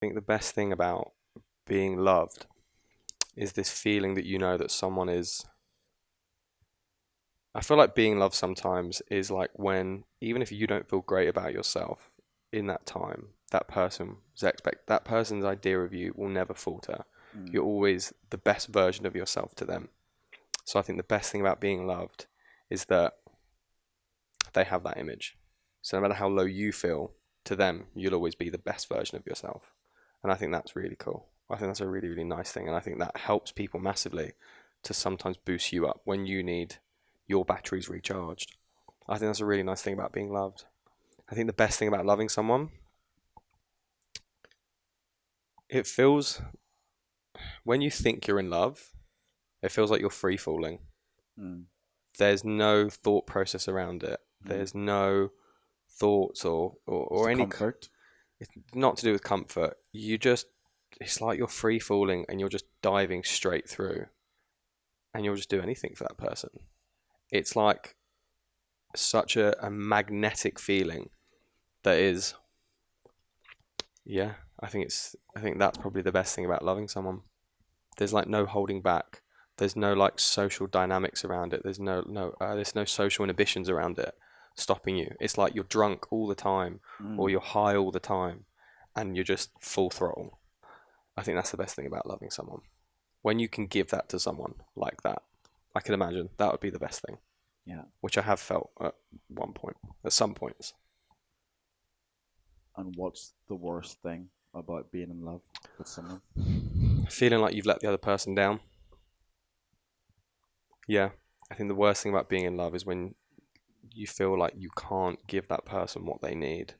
think the best thing about being loved is this feeling that you know that someone is. I feel like being loved sometimes is like when, even if you don't feel great about yourself in that time, that person's idea of you will never falter. Mm. You're always the best version of yourself to them. So I think the best thing about being loved is that they have that image. So no matter how low you feel, to them, you'll always be the best version of yourself. And I think that's really cool. I think that's a really, really nice thing. And I think that helps people massively to sometimes boost you up when you need your batteries recharged. I think that's a really nice thing about being loved. I think the best thing about loving someone, it feels, when you think you're in love, it feels like you're free falling. Mm. There's no thought process around it. Mm. There's no thoughts It's or the any. comfort. It's not to do with comfort. It's like you're free falling and you're just diving straight through and you'll just do anything for that person. It's like such a magnetic feeling that is, yeah, I think that's probably the best thing about loving someone. There's like no holding back. There's no like social dynamics around it. There's no social inhibitions around it stopping you. It's like you're drunk all the time or Mm. you're high all the time and you're just full throttle. I think that's the best thing about loving someone. When you can give that to someone like that, I can imagine that would be the best thing, Yeah. which I have felt at one point, at some points. And what's the worst thing about being in love with someone? Feeling like you've let the other person down. Yeah, I think the worst thing about being in love is when you feel like you can't give that person what they need.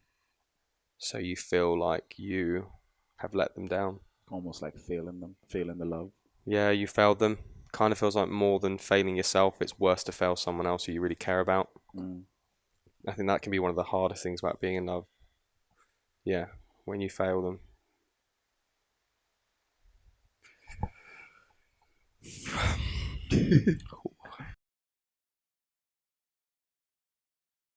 So you feel like you have let them down. Almost like failing them, failing the love. Yeah, you failed them. Kind of feels like more than failing yourself, it's worse to fail someone else who you really care about. Mm. I think that can be one of the hardest things about being in love. Yeah, when you fail them.